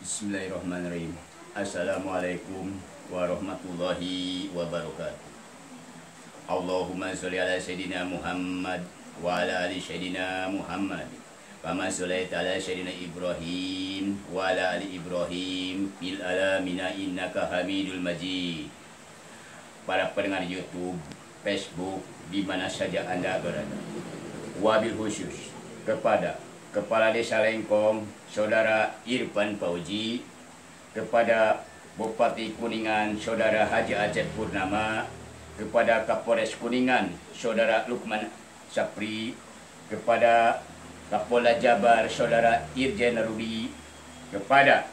Bismillahirrahmanirrahim. Assalamualaikum warahmatullahi wabarakatuh. Allahumma sholli ala sayyidina Muhammad wa ala ali sayyidina Muhammad. Kama sholaita ala sayyidina Ibrahim wa ala ali Ibrahim fil alamina innaka Hamidul Majid. Para pendengar YouTube, Facebook, di mana saja Anda berada. Wabil khusus kepada Kepala Desa Lengkong, Saudara Irfan Fauzi, kepada Bupati Kuningan, Saudara Haji Acep Purnama, kepada Kapolres Kuningan, Saudara Lukman Sapri, kepada Kapolda Jabar, Saudara Irjen Rudi, kepada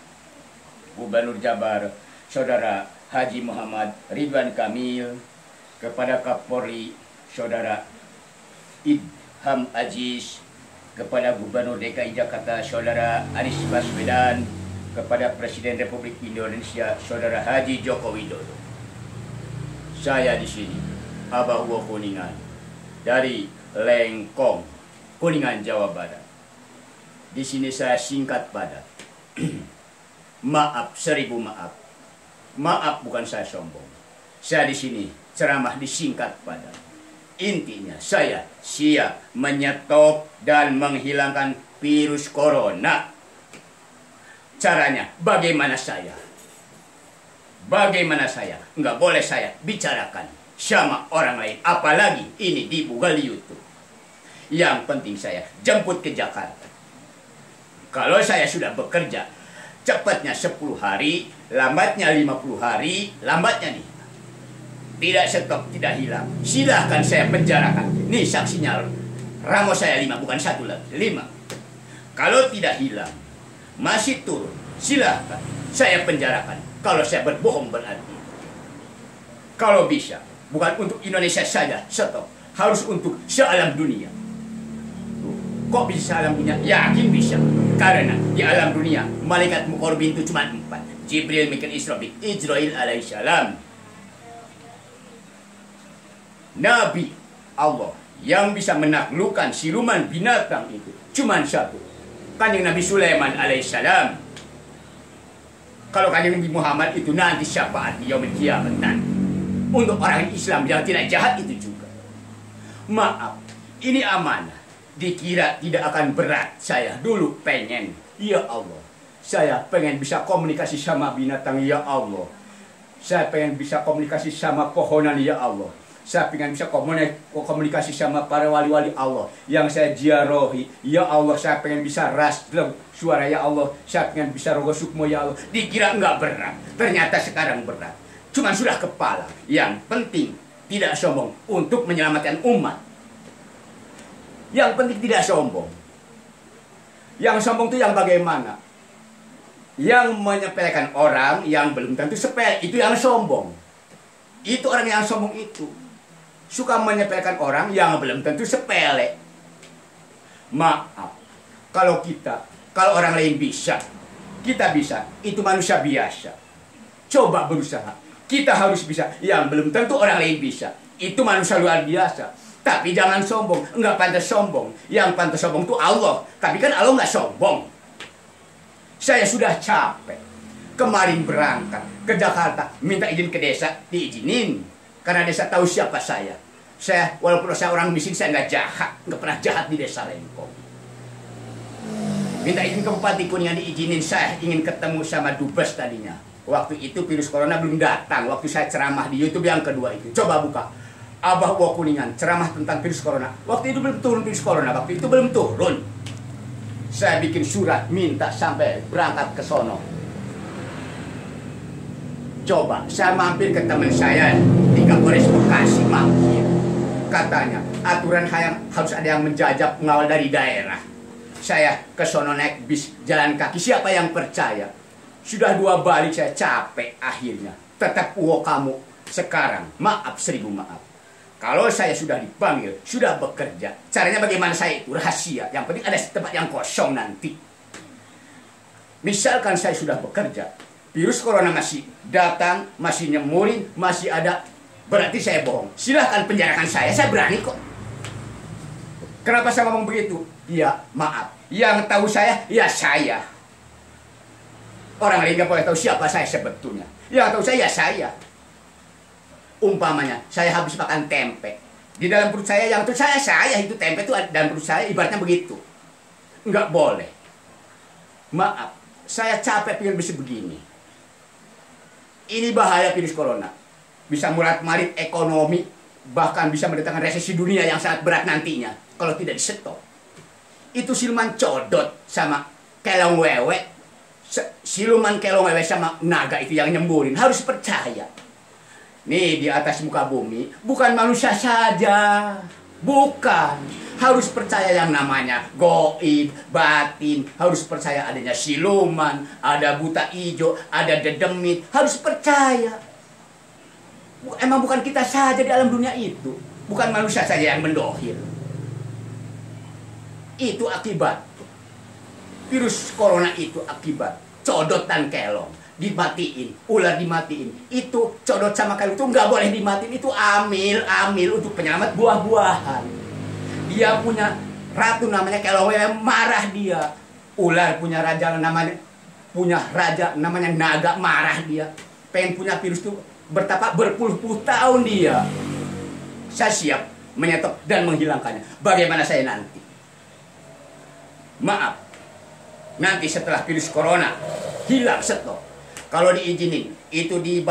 Gubernur Jabar, Saudara Haji Muhammad Ridwan Kamil, kepada Kapolri, Saudara Idham Aziz, kepada Gubernur DKI Jakarta, Saudara Anies Baswedan, kepada Presiden Republik Indonesia, Saudara Haji Joko Widodo. Saya di sini, Abah Uwo Kuningan, dari Lengkong, Kuningan, Jawa Barat. Di sini saya singkat padat. Maaf, 1000 maaf. Maaf, bukan saya sombong. Saya di sini ceramah disingkat padat. Intinya saya siap menyetop dan menghilangkan virus corona. Caranya bagaimana saya? Bagaimana saya? Nggak boleh saya bicarakan sama orang lain. Apalagi ini dibuka di YouTube. Yang penting saya jemput ke Jakarta. Kalau saya sudah bekerja, cepatnya 10 hari, lambatnya 50 hari, lambatnya nih. Tidak stop, tidak hilang. Silahkan saya penjarakan. Nih saksinya, ramos saya 5, bukan 1 lagi, 5. Kalau tidak hilang, masih turun, silahkan saya penjarakan. Kalau saya berbohong berarti. Kalau bisa, bukan untuk Indonesia saja, stop. Harus untuk sealam dunia. Kok bisa alam dunia? Yakin bisa. Karena di alam dunia, malaikat muqarrabin itu cuma 4. Jibril, Mikail, Israfil, Israil alaihissalam. Nabi Allah yang bisa menaklukkan siluman binatang itu cuma 1. Kanjeng Nabi Sulaiman alaihissalam. Kalau kanjeng Nabi Muhammad itu nanti syafaat di yaumil kiamat nanti. Untuk orang Islam yang tidak jahat itu juga. Maaf, ini amanah. Dikira tidak akan berat. Saya dulu pengen, ya Allah, saya pengen bisa komunikasi sama binatang, ya Allah. Saya pengen bisa komunikasi sama pohonan, ya Allah. Saya pengen bisa komunikasi sama para wali-wali Allah yang saya ziarahi. Ya Allah, saya pengen bisa raslem suara, ya Allah. Saya pengen bisa rogo sukmo, ya Allah. Dikira enggak berat, ternyata sekarang berat. Cuman sudah kepala. Yang penting tidak sombong untuk menyelamatkan umat. Yang penting tidak sombong. Yang sombong itu yang bagaimana? Yang menyepelekan orang yang belum tentu sepele, itu yang sombong. Itu orang yang sombong itu. Suka menyepelekan orang yang belum tentu sepele. Maaf, kalau orang lain bisa, kita bisa, itu manusia biasa. Coba berusaha, kita harus bisa, yang belum tentu orang lain bisa. Itu manusia luar biasa. Tapi jangan sombong, enggak pantas sombong. Yang pantas sombong itu Allah, tapi kan Allah nggak sombong. Saya sudah capek. Kemarin berangkat ke Jakarta, minta izin ke desa, diizinin. Karena desa tahu siapa saya. Saya, walaupun saya orang miskin, saya nggak jahat. Nggak pernah jahat di desa Lengkong. Minta izin ke Bupati Kuningan, diizinin. Saya ingin ketemu sama Dubes tadinya. Waktu itu virus corona belum datang. Waktu saya ceramah di YouTube yang kedua itu. Coba buka. Abah Uwo Kuningan, ceramah tentang virus corona. Waktu itu belum turun virus corona. Waktu itu belum turun. Saya bikin surat, minta sampai berangkat ke sono. Coba, saya mampir ke teman saya di Kapolres Bekasi, mampir. Katanya, aturan harus ada yang menjajab pengawal dari daerah. Saya ke sono naik bis, jalan kaki, siapa yang percaya? Sudah 2 balik, saya capek akhirnya. Tetap Uwo kamu sekarang, maaf 1000 maaf. Kalau saya sudah dipanggil, sudah bekerja, caranya bagaimana saya itu rahasia. Yang penting ada tempat yang kosong nanti. Misalkan saya sudah bekerja, virus corona masih datang, masih nyemurin, masih ada, berarti saya bohong. Silahkan penjarakan saya berani kok. Kenapa saya ngomong begitu? Ya maaf, yang tahu saya, ya saya. Orang lain nggak boleh tahu siapa saya sebetulnya. Yang tahu saya ya saya. Umpamanya, saya habis makan tempe. Di dalam perut saya yang itu saya itu tempe itu dalam perut saya ibaratnya begitu. Nggak boleh. Maaf, saya capek pengen bisa begini. Ini bahaya virus corona. Bisa murat-marit ekonomi, bahkan bisa mendatangkan resesi dunia yang sangat berat nantinya kalau tidak disetop. Itu siluman codot sama kelong wewe. Siluman kelong wewe sama naga itu yang nyemburin. Harus percaya. Nih di atas muka bumi bukan manusia saja. Bukan. Harus percaya yang namanya goib, batin. Harus percaya adanya siluman, ada buta ijo, ada dedemit. Harus percaya. Emang bukan kita saja di alam dunia itu. Bukan manusia saja yang mendohir. Itu akibat. Virus corona itu akibat codot dan kelong. Dimatiin, ular dimatiin. Itu codot sama kelong itu nggak boleh dimatiin. Itu amil untuk penyelamat buah-buahan. Dia punya ratu namanya kelong, marah dia. Ular punya raja namanya naga, marah dia. Pengen punya virus itu bertapa berpuluh-puluh tahun dia. Saya siap menyetop dan menghilangkannya. Bagaimana saya nanti? Maaf, nanti setelah virus corona hilang stop. Kalau diizinin, itu di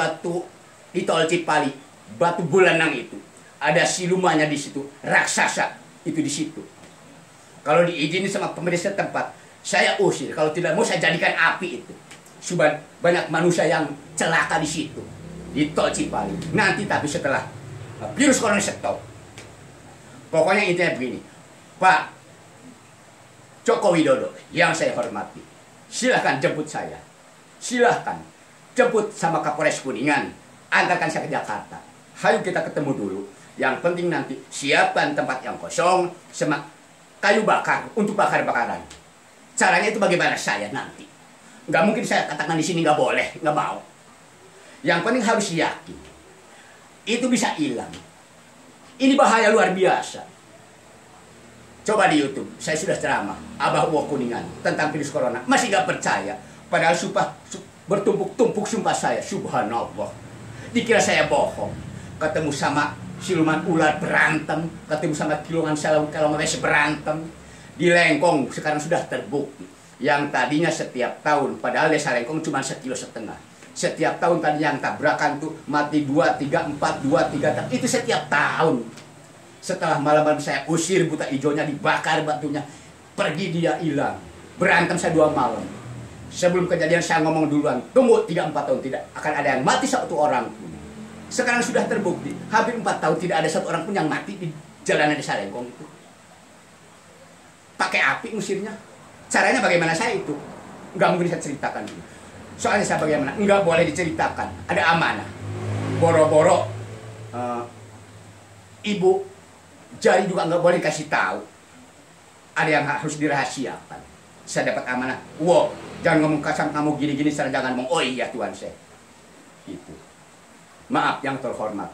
di tol Cipali, batu bulanang itu ada silumannya di situ, raksasa itu di situ. Kalau diizinin sama pemerintah tempat, saya usir. Kalau tidak mau saya jadikan api itu. Sudah banyak manusia yang celaka di situ, di tol Cipali. Nanti tapi setelah virus corona stop. Pokoknya intinya begini, Pak Joko Widodo yang saya hormati, silahkan jemput saya. Silahkan jemput sama Kapolres Kuningan, antarkan saya ke Jakarta. Ayo kita ketemu dulu. Yang penting nanti siapkan tempat yang kosong sama kayu bakar untuk bakar-bakaran. Caranya itu bagaimana saya nanti. Nggak mungkin saya katakan di sini nggak boleh, nggak mau. Yang penting harus yakin. Itu bisa hilang. Ini bahaya luar biasa. Coba di YouTube, saya sudah ceramah Abah Uwo Kuningan tentang virus corona. Masih nggak percaya. Padahal bertumpuk-tumpuk sumpah saya. Subhanallah. Dikira saya bohong. Ketemu sama siluman ular berantem. Ketemu sama kilongan kelong berantem. Di Lengkong sekarang sudah terbukti. Yang tadinya setiap tahun, padahal desa Lengkong cuma 1,5 kilo. Setiap tahun tadi yang tabrakan tuh mati 2, 3, 4, 2, 3. Itu setiap tahun. Setelah malam-malam saya usir buta hijaunya, dibakar batunya. Pergi dia hilang. Berantem saya 2 malam. Sebelum kejadian saya ngomong duluan, tunggu 3-4 tahun tidak akan ada yang mati 1 orang pun. Sekarang sudah terbukti, hampir 4 tahun tidak ada 1 orang pun yang mati di jalanan desa Lengkong itu. Pakai api ngusirnya. Caranya bagaimana saya itu? Nggak mungkin saya ceritakan dulu. Soalnya saya bagaimana? Nggak boleh diceritakan. Ada amanah. Boro-boro ibu jari juga nggak boleh kasih tahu. Ada yang harus dirahasiakan. Saya dapat amanah. Wow, jangan ngomong kasar kamu gini-gini. Saya jangan ngomong, oh iya Tuhan saya. Itu. Maaf yang terhormat,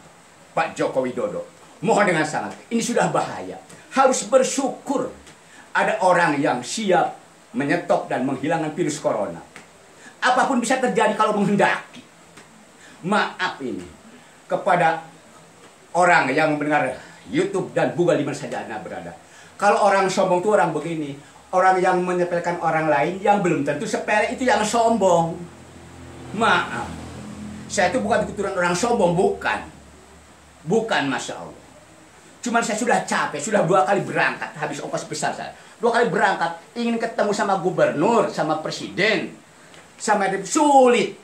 Pak Joko Widodo. Mohon dengan sangat. Ini sudah bahaya. Harus bersyukur ada orang yang siap menyetop dan menghilangkan virus corona. Apapun bisa terjadi kalau menghendaki. Maaf ini kepada orang yang mendengar YouTube dan Google di mana saja Anda berada. Kalau orang sombong itu orang begini, orang yang menyepelekan orang lain yang belum tentu sepele itu yang sombong. Maaf, saya itu bukan keturunan orang sombong, bukan. Bukan, Masya Allah. Cuman saya sudah capek, sudah 2 kali berangkat, habis ongkos besar saya. 2 kali berangkat, ingin ketemu sama gubernur, sama presiden, sama sulit.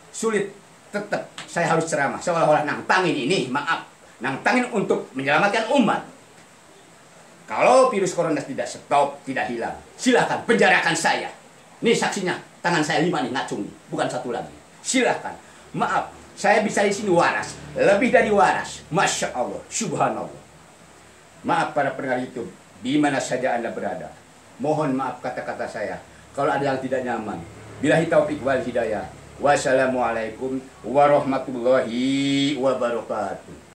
Sulit, tetap saya harus ceramah. Seolah-olah nantangin ini, maaf. Nantangin untuk menyelamatkan umat. Kalau virus corona tidak stop, tidak hilang, silahkan penjarakan saya. Ini saksinya, tangan saya 5 nih, ngacung nih, bukan 1 lagi. Silahkan. Maaf, saya bisa di sini waras, lebih dari waras. Masya Allah, subhanallah. Maaf para pendengar YouTube, di mana saja Anda berada. Mohon maaf kata-kata saya, kalau ada yang tidak nyaman. Billahi taufiq wal hidayah. Wassalamualaikum warahmatullahi wabarakatuh.